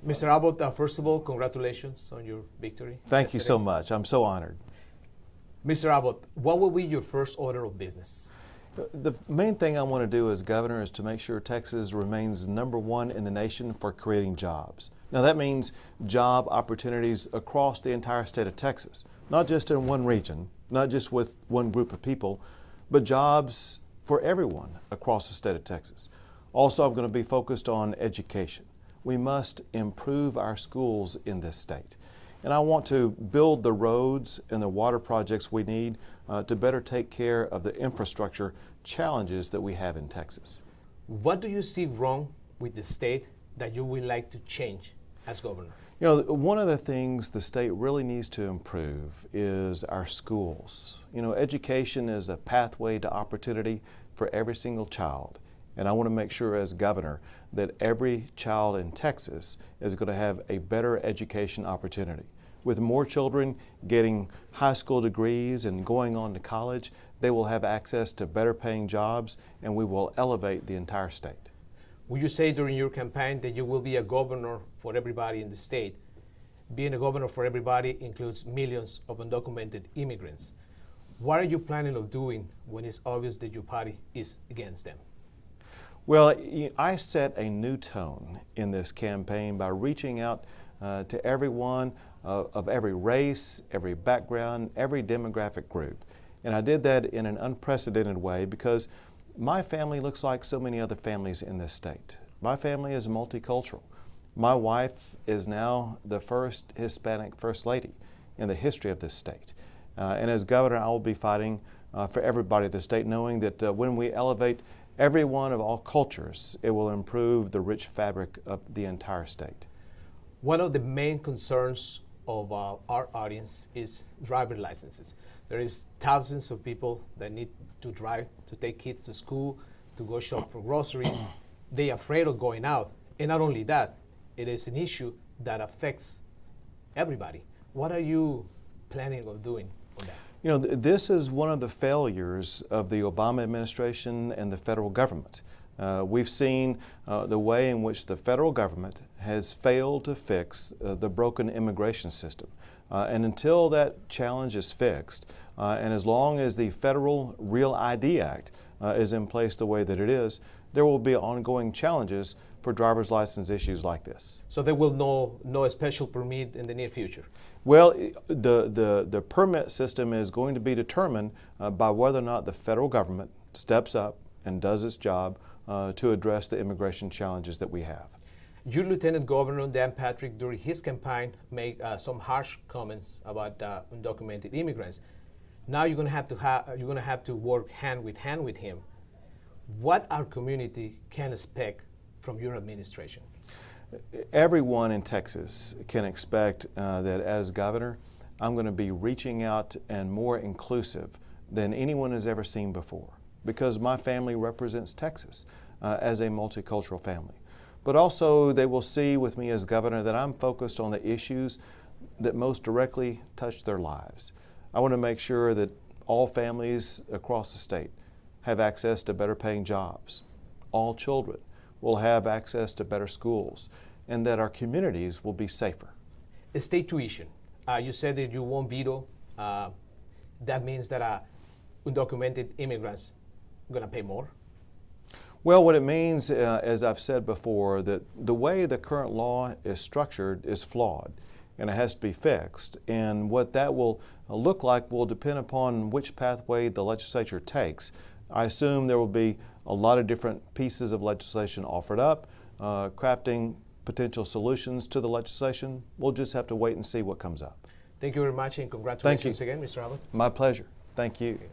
Mr. Abbott, first of all, congratulations on your victory. Thank you so much. I'm so honored. Mr. Abbott, what will be your first order of business? The main thing I want to do as governor is to make sure Texas remains #1 in the nation for creating jobs. Now that means job opportunities across the entire state of Texas, not just in one region, not just with one group of people, but jobs for everyone across the state of Texas. Also, I'm going to be focused on education. We must improve our schools in this state. And I want to build the roads and the water projects we need to better take care of the infrastructure challenges that we have in Texas. What do you see wrong with the state that you would like to change as governor? You know, one of the things the state really needs to improve is our schools. You know, education is a pathway to opportunity for every single child. And I want to make sure as governor that every child in Texas is going to have a better education opportunity. With more children getting high school degrees and going on to college, they will have access to better paying jobs, and we will elevate the entire state. Will you say during your campaign that you will be a governor for everybody in the state? Being a governor for everybody includes millions of undocumented immigrants. What are you planning on doing when it's obvious that your party is against them? Well, I set a new tone in this campaign by reaching out to everyone of every race, every background, every demographic group. And I did that in an unprecedented way because my family looks like so many other families in this state. My family is multicultural. My wife is now the first Hispanic First Lady in the history of this state. And as governor, I will be fighting for everybody in the state, knowing that when we elevate everyone of all cultures, it will improve the rich fabric of the entire state. One of the main concerns of our audience is driver licenses. There is thousands of people that need to drive to take kids to school, to go shop for groceries. They are afraid of going out. And not only that, it is an issue that affects everybody. What are you planning on doing on that? You know, this is one of the failures of the Obama administration and the federal government. We've seen the way in which the federal government has failed to fix the broken immigration system. And until that challenge is fixed, and as long as the Federal Real ID Act is in place the way that it is, there will be ongoing challenges for driver's license issues like this. So there will no special permit in the near future? Well, the permit system is going to be determined by whether or not the federal government steps up and does its job to address the immigration challenges that we have. Your Lieutenant Governor Dan Patrick, during his campaign, made some harsh comments about undocumented immigrants. Now you're going to have to work hand with him. What our community can expect from your administration? Everyone in Texas can expect that as governor, I'm going to be reaching out and more inclusive than anyone has ever seen before, because my family represents Texas as a multicultural family. But also they will see with me as governor that I'm focused on the issues that most directly touch their lives. I want to make sure that all families across the state have access to better paying jobs. All children will have access to better schools, and that our communities will be safer. State tuition. You said that you won't veto. That means that undocumented immigrants are going to pay more? Well, what it means, as I've said before, that the way the current law is structured is flawed, and it has to be fixed. And what that will look like will depend upon which pathway the legislature takes. I assume there will be a lot of different pieces of legislation offered up, crafting potential solutions to the legislation. We'll just have to wait and see what comes up. Thank you very much, and congratulations again, Mr. Abbott. My pleasure. Thank you. Okay.